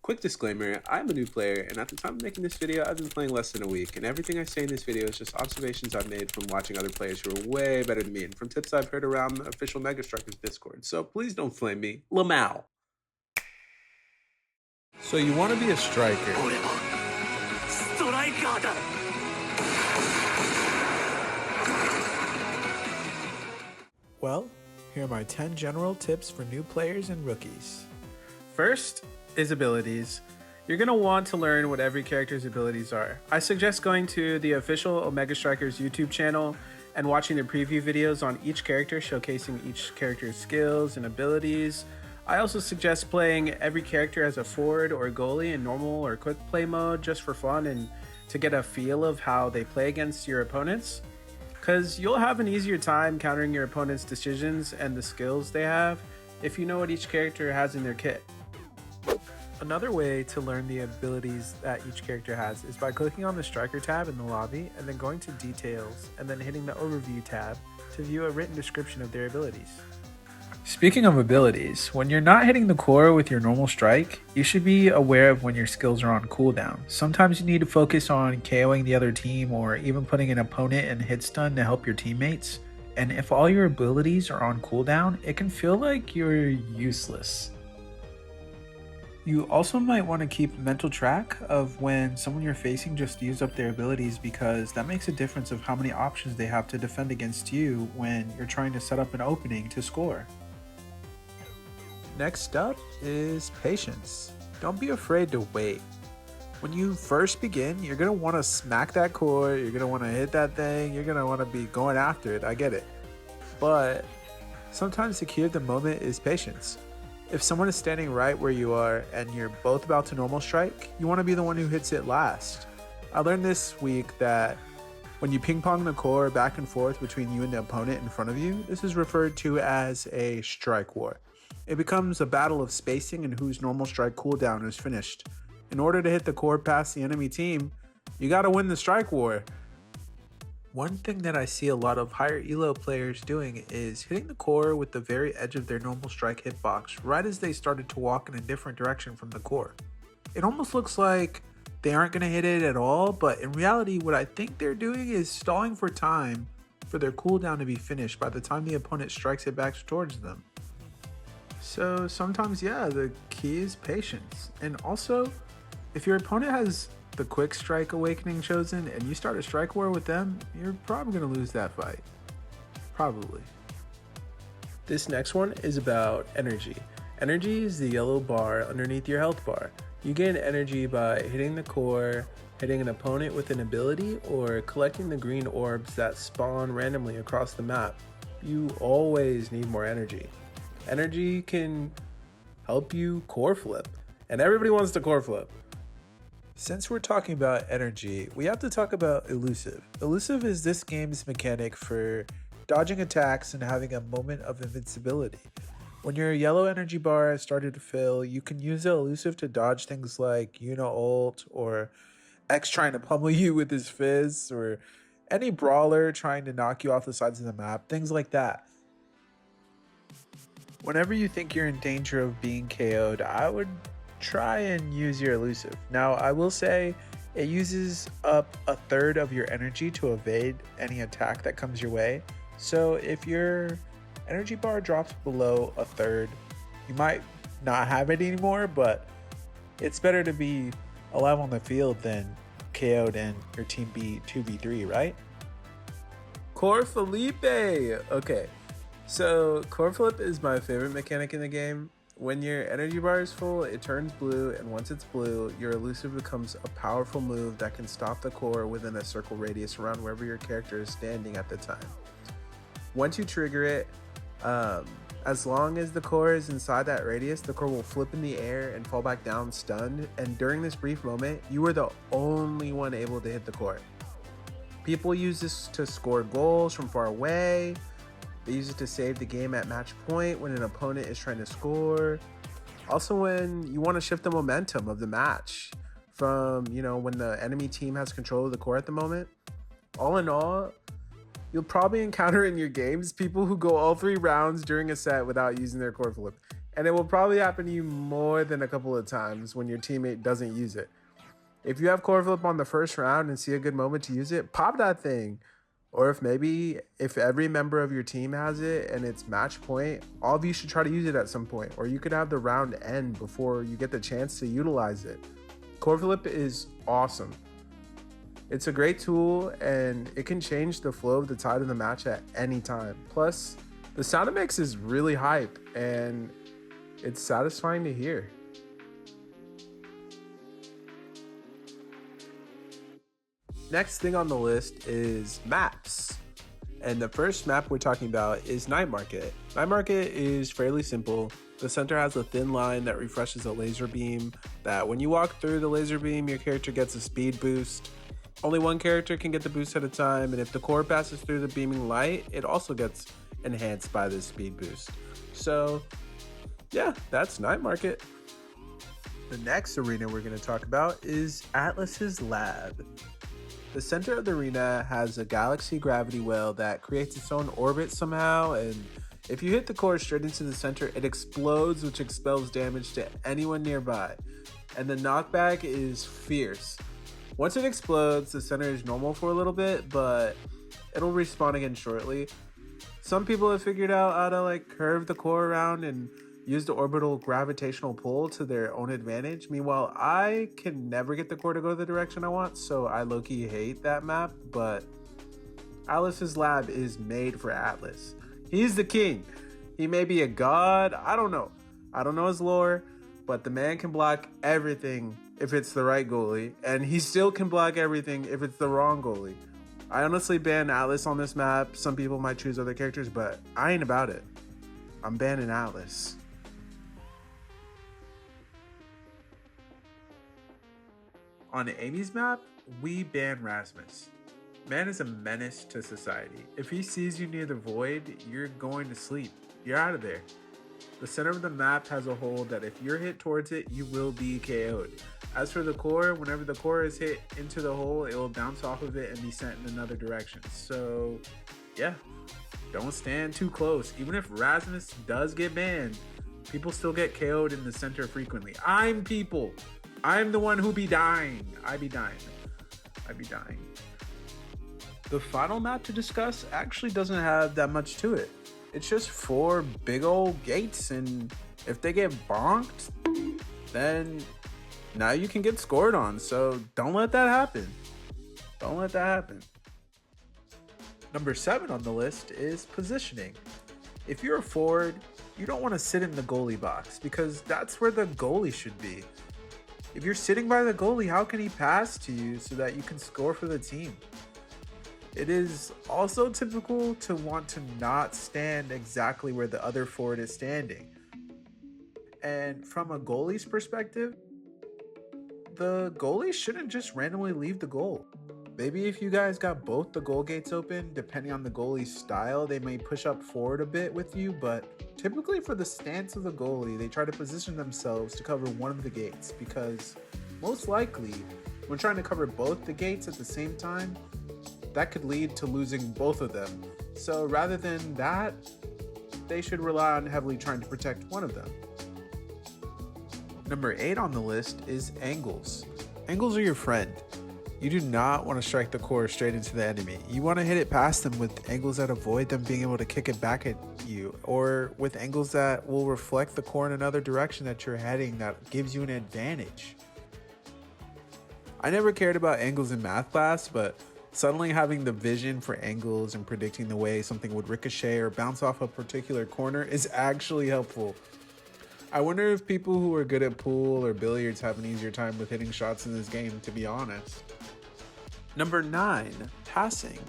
Quick disclaimer, I'm a new player, and at the time of making this video, I've been playing less than a week, and everything I say in this video is just observations I've made from watching other players who are way better than me, and from tips I've heard around the official Omegastrikers Discord, so please don't flame me. Lamau. So you want to be a striker. Well, here are my 10 general tips for new players and rookies. First is abilities. You're going to want to learn what every character's abilities are. I suggest going to the official omegastrikers YouTube channel and watching the preview videos on each character, showcasing each character's skills and abilities. I also suggest playing every character as a forward or goalie in normal or quick play mode just for fun and to get a feel of how they play against your opponents, because you'll have an easier time countering your opponent's decisions and the skills they have if you know what each character has in their kit. Another way to learn the abilities that each character has is by clicking on the striker tab in the lobby and then going to details and then hitting the overview tab to view a written description of their abilities. Speaking of abilities, when you're not hitting the core with your normal strike, you should be aware of when your skills are on cooldown. Sometimes you need to focus on KOing the other team or even putting an opponent in hit stun to help your teammates. And if all your abilities are on cooldown, it can feel like you're useless. You also might want to keep mental track of when someone you're facing just used up their abilities, because that makes a difference of how many options they have to defend against you when you're trying to set up an opening to score. Next up is patience. Don't be afraid to wait. When you first begin, you're going to want to smack that core, you're going to want to hit that thing, you're going to want to be going after it, I get it. But sometimes the key of the moment is patience. If someone is standing right where you are and you're both about to normal strike, you want to be the one who hits it last. I learned this week that when you ping pong the core back and forth between you and the opponent in front of you, this is referred to as a strike war. It becomes a battle of spacing and whose normal strike cooldown is finished. In order to hit the core past the enemy team, you gotta win the strike war. One thing that I see a lot of higher elo players doing is hitting the core with the very edge of their normal strike hitbox right as they started to walk in a different direction from the core. It almost looks like they aren't gonna hit it at all, but in reality what I think they're doing is stalling for time for their cooldown to be finished by the time the opponent strikes it back towards them. So sometimes, yeah, the key is patience. And also, if your opponent has the quick strike awakening chosen and you start a strike war with them, you're probably going to lose that fight. Probably. This next one is about energy. Energy is the yellow bar underneath your health bar. You gain energy by hitting the core, hitting an opponent with an ability, or collecting the green orbs that spawn randomly across the map. You always need more energy. Energy can help you core flip, and everybody wants to core flip. Since we're talking about energy, we have to talk about elusive. Elusive is this game's mechanic for dodging attacks and having a moment of invincibility. When your yellow energy bar has started to fill, you can use the elusive to dodge things like ult or X trying to pummel you with his fists, or any brawler trying to knock you off the sides of the map, things like that. Whenever you think you're in danger of being KO'd, I would try and use your elusive. Now, I will say it uses up a third of your energy to evade any attack that comes your way. So if your energy bar drops below a third, you might not have it anymore, but it's better to be alive on the field than KO'd and your team be 2v3, right? COREFLIP! Okay. So, COREFLIP is my favorite mechanic in the game. When your energy bar is full, it turns blue, and once it's blue, your elusive becomes a powerful move that can stop the core within a circle radius around wherever your character is standing at the time. Once you trigger it, as long as the core is inside that radius, the core will flip in the air and fall back down stunned, and during this brief moment, you are the only one able to hit the core. People use this to score goals from far away. They use it to save the game at match point when an opponent is trying to score. Also when you want to shift the momentum of the match from, when the enemy team has control of the core at the moment. All in all, you'll probably encounter in your games people who go all 3 rounds during a set without using their core flip. And it will probably happen to you more than a couple of times when your teammate doesn't use it. If you have COREFLIP on the first round and see a good moment to use it, pop that thing. Or if every member of your team has it and it's match point, all of you should try to use it at some point. Or you could have the round end before you get the chance to utilize it. COREFLIP is awesome. It's a great tool and it can change the flow of the tide of the match at any time. Plus, the sound it makes is really hype and it's satisfying to hear. Next thing on the list is maps. And the first map we're talking about is Night Market. Night Market is fairly simple. The center has a thin line that refreshes a laser beam that when you walk through the laser beam, your character gets a speed boost. Only one character can get the boost at a time, and if the core passes through the beaming light, it also gets enhanced by this speed boost. So yeah, that's Night Market. The next arena we're going to talk about is Atlas's Lab. The center of the arena has a galaxy gravity well that creates its own orbit somehow, and if you hit the core straight into the center, it explodes, which expels damage to anyone nearby. And the knockback is fierce. Once it explodes, the center is normal for a little bit, but it'll respawn again shortly. Some people have figured out how to curve the core around and use the orbital gravitational pull to their own advantage. Meanwhile, I can never get the core to go the direction I want, so I low-key hate that map, but Atlas's Lab is made for Atlas. He's the king. He may be a god, I don't know. I don't know his lore, but the man can block everything if it's the right goalie, and he still can block everything if it's the wrong goalie. I honestly ban Atlas on this map. Some people might choose other characters, but I ain't about it. I'm banning Atlas. On Amy's map, we ban Rasmus. Man is a menace to society. If he sees you near the void, you're going to sleep. You're out of there. The center of the map has a hole that if you're hit towards it, you will be KO'd. As for the core, whenever the core is hit into the hole, it will bounce off of it and be sent in another direction. So yeah, don't stand too close. Even if Rasmus does get banned, people still get KO'd in the center frequently. I'm people. I'm the one who be dying. I be dying. The final map to discuss actually doesn't have that much to it. It's just 4 big old gates, and if they get bonked, then now you can get scored on. So don't let that happen. Number 7 on the list is positioning. If you're a forward, you don't want to sit in the goalie box because that's where the goalie should be. If you're sitting by the goalie, how can he pass to you so that you can score for the team? It is also typical to want to not stand exactly where the other forward is standing. And from a goalie's perspective, the goalie shouldn't just randomly leave the goal. Maybe if you guys got both the goal gates open, depending on the goalie's style, they may push up forward a bit with you, but typically for the stance of the goalie, they try to position themselves to cover one of the gates because most likely, when trying to cover both the gates at the same time, that could lead to losing both of them. So rather than that, they should rely on heavily trying to protect one of them. Number 8 on the list is angles. Angles are your friend. You do not want to strike the core straight into the enemy. You want to hit it past them with angles that avoid them being able to kick it back at you, or with angles that will reflect the core in another direction that you're heading that gives you an advantage. I never cared about angles in math class, but suddenly having the vision for angles and predicting the way something would ricochet or bounce off a particular corner is actually helpful. I wonder if people who are good at pool or billiards have an easier time with hitting shots in this game, to be honest. Number 9, passing.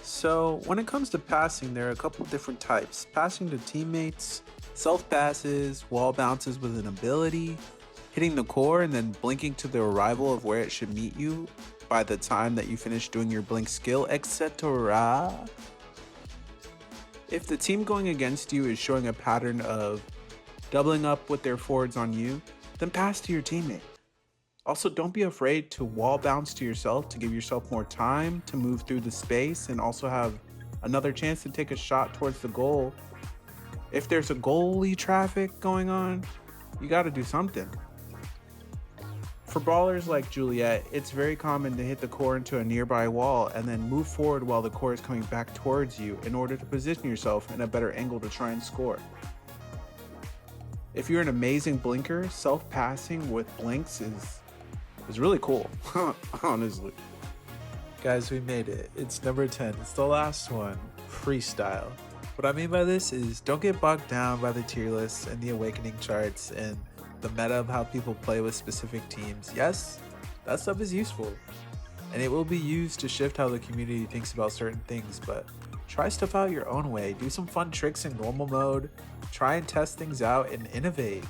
So when it comes to passing, there are a couple different types. Passing to teammates, self passes, wall bounces with an ability, hitting the core and then blinking to the arrival of where it should meet you by the time that you finish doing your blink skill, etc. If the team going against you is showing a pattern of doubling up with their forwards on you, then pass to your teammate. Also, don't be afraid to wall bounce to yourself to give yourself more time to move through the space and also have another chance to take a shot towards the goal If there's a goalie traffic going on, you got to do something. For brawlers like Juliet, it's very common to hit the core into a nearby wall and then move forward while the core is coming back towards you in order to position yourself in a better angle to try and score. If you're an amazing blinker, self-passing with blinks is really cool, honestly. Guys, we made it. It's number 10. It's the last one. Freestyle. What I mean by this is don't get bogged down by the tier lists and the awakening charts and the meta of how people play with specific teams. Yes, that stuff is useful, and it will be used to shift how the community thinks about certain things, but try stuff out your own way. Do some fun tricks in normal mode. Try and test things out and innovate.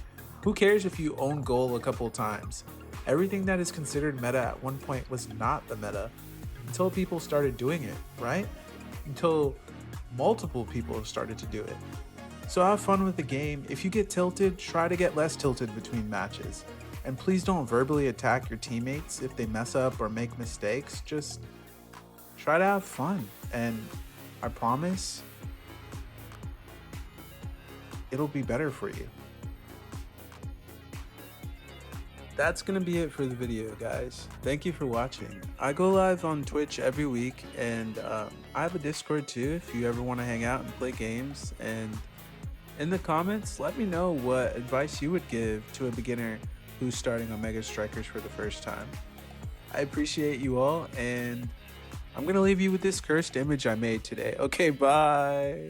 Who cares if you own goal a couple times? Everything that is considered meta at one point was not the meta until people started doing it, right? Until multiple people have started to do it. So have fun with the game. If you get tilted, try to get less tilted between matches. And please don't verbally attack your teammates if they mess up or make mistakes. Just try to have fun. And I promise it'll be better for you. That's gonna be it for the video, guys. Thank you for watching. I go live on Twitch every week, and I have a Discord too if you ever want to hang out and play games. And in the comments, let me know what advice you would give to a beginner who's starting omegastrikers for the first time. I appreciate you all, and I'm gonna leave you with this cursed image I made today. Okay, bye.